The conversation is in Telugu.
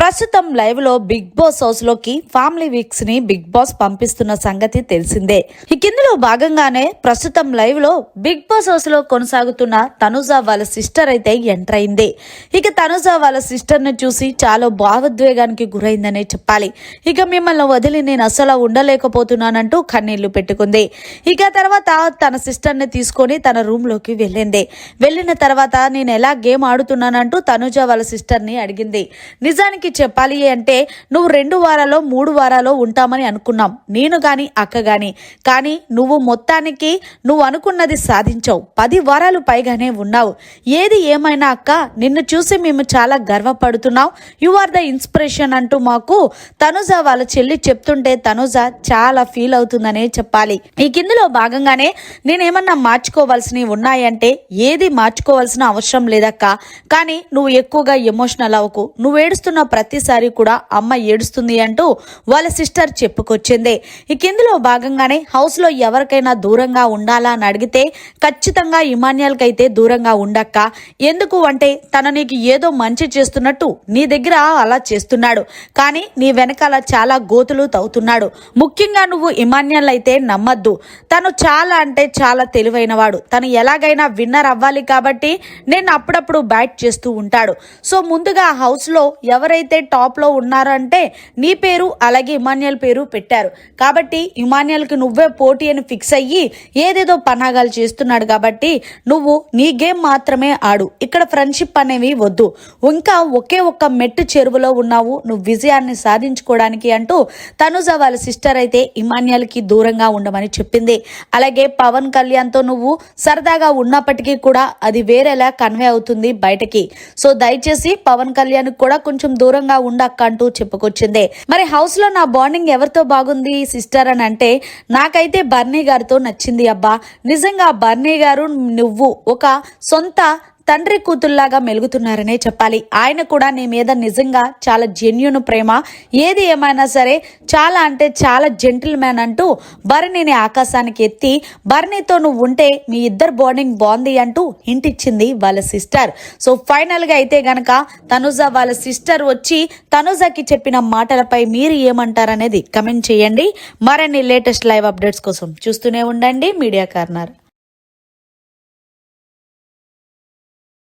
ప్రస్తుతం లైవ్ లో బిగ్ బాస్ హౌస్ లోకి ఫ్యామిలీ వీక్స్ ని బిగ్ బాస్ పంపిస్తున్న సంగతి తెలిసిందే. ఈ కిందలో భాగంగానే ప్రస్తుతం లైవ్ లో బిగ్ బాస్ హౌస్ లో కొనసాగుతున్న తనుజ వాళ్ళ సిస్టర్ అయితే ఎంటర్ అయింది. ఇక తనుజ వాళ్ళ సిస్టర్ ని చూసి చాలా భావోద్వేగానికి గురైందనే చెప్పాలి. ఇక మిమ్మల్ని వదిలి నేను అసలు ఉండలేకపోతున్నానంటూ కన్నీళ్లు పెట్టుకుంది. ఇక తర్వాత తన సిస్టర్ ని తీసుకొని తన రూమ్ లోకి వెళ్ళిన తర్వాత నేను ఎలా గేమ్ ఆడుతున్నానంటూ తనుజ వాళ్ళ సిస్టర్ ని అడిగింది. నిజానికి చెప్పాలి అంటే నువ్వు 2 వారాలో 3 వారాలో ఉంటామని అనుకున్నాం, నేను గాని అక్క గాని. కానీ నువ్వు మొత్తానికి నువ్వు అనుకున్నది సాధించావు. 10 వారాలు పైగానే ఉన్నావు. ఏది ఏమైనా అక్క, నిన్ను చూసి మేము చాలా గర్వపడుతున్నాం. యు ఆర్ ద ఇన్స్పిరేషన్ అంటూ మాకు తనుజ వాళ్ళ చెల్లి చెప్తుంటే తనుజ చాలా ఫీల్ అవుతుందనే చెప్పాలి. ఈ కిందలో భాగంగానే నేనేమన్నా మార్చుకోవాల్సినవి ఉన్నాయంటే ఏది మార్చుకోవాల్సిన అవసరం లేదక్క. కానీ నువ్వు ఎక్కువగా ఎమోషనల్ అవ్వకు. నువ్వు ఏడుస్తున్న ప్రతిసారి కూడా అమ్మ ఏడుస్తుంది అంటూ వాళ్ళ సిస్టర్ చెప్పుకొచ్చింది. ఈ కిందలో భాగంగానే హౌస్ లో ఎవరికైనా దూరంగా ఉండాలా అని అడిగితే ఖచ్చితంగా ఇమాన్యుయల్ కైతే దూరంగా ఉండక్క. ఎందుకు అంటే తన నీకు ఏదో మంచి చేస్తున్నట్టు నీ దగ్గర అలా చేస్తున్నాడు, కానీ నీ వెనకాల చాలా గోతులు తవ్వుతున్నాడు. ముఖ్యంగా నువ్వు ఇమాన్యుయల్ అయితే నమ్మద్దు. తను చాలా అంటే చాలా తెలివైనవాడు. తను ఎలాగైనా విన్నర్ అవ్వాలి కాబట్టి నేను అప్పుడప్పుడు బ్యాట్ చేస్తూ ఉంటాడు. సో ముందుగా హౌస్ లో ఎవరైతే టాప్ లో ఉన్నారంటే నీ పేరు అలాగే ఇమాన్యుయల్ పేరు పెట్టారు. కాబట్టి ఇమాన్యుయల్ కి నువ్వే పోటీ అని ఫిక్స్ అయ్యి ఏదేదో పన్నాగాలు చేస్తున్నాడు. కాబట్టి నువ్వు నీ గేమ్ మాత్రమే ఆడు. ఇక్కడ ఫ్రెండ్షిప్ అనేవి వద్దు. ఇంకా ఒకే ఒక్క మెట్టు చెరువులో ఉన్నావు నువ్వు విజయాన్ని సాధించుకోవడానికి అంటూ తనుజ వాళ్ళ సిస్టర్ అయితే ఇమాన్యుయల్ కి దూరంగా ఉండమని చెప్పింది. అలాగే పవన్ కళ్యాణ్ తో నువ్వు సరదాగా ఉన్నప్పటికీ కూడా అది వేరేలా కన్వే అవుతుంది బయటకి. సో దయచేసి పవన్ కళ్యాణ్ కూడా కొంచెం దూరంగా ఉండక్క అంటూ చెప్పుకొచ్చింది. మరి హౌస్ లో నా బాండింగ్ ఎవరితో బాగుంది సిస్టర్ అని అంటే నాకైతే బర్నీ గారితో నచ్చింది అబ్బా. నిజంగా బర్నీ గారు నువ్వు ఒక సొంత తండ్రి కూతుల్లాగా మెలుగుతున్నారనే చెప్పాలి. ఆయన కూడా నీ మీద నిజంగా చాలా జెన్యూన్ ప్రేమ. ఏది ఏమైనా సరే చాలా అంటే చాలా జెంటిల్ మ్యాన్ అంటూ బర్నీని ఆకాశానికి ఎత్తి బర్నీతో నువ్వు ఉంటే మీ ఇద్దరు బాండింగ్ బాగుంది అంటూ హింట్ ఇచ్చింది వాళ్ళ సిస్టర్. సో ఫైనల్ గా అయితే గనక తనుజ వాళ్ళ సిస్టర్ వచ్చి తనుజకి చెప్పిన మాటలపై మీరు ఏమంటారనేది కమెంట్ చేయండి. మరిన్ని లేటెస్ట్ లైవ్ అప్డేట్స్ కోసం చూస్తూనే ఉండండి మీడియా కార్నర్.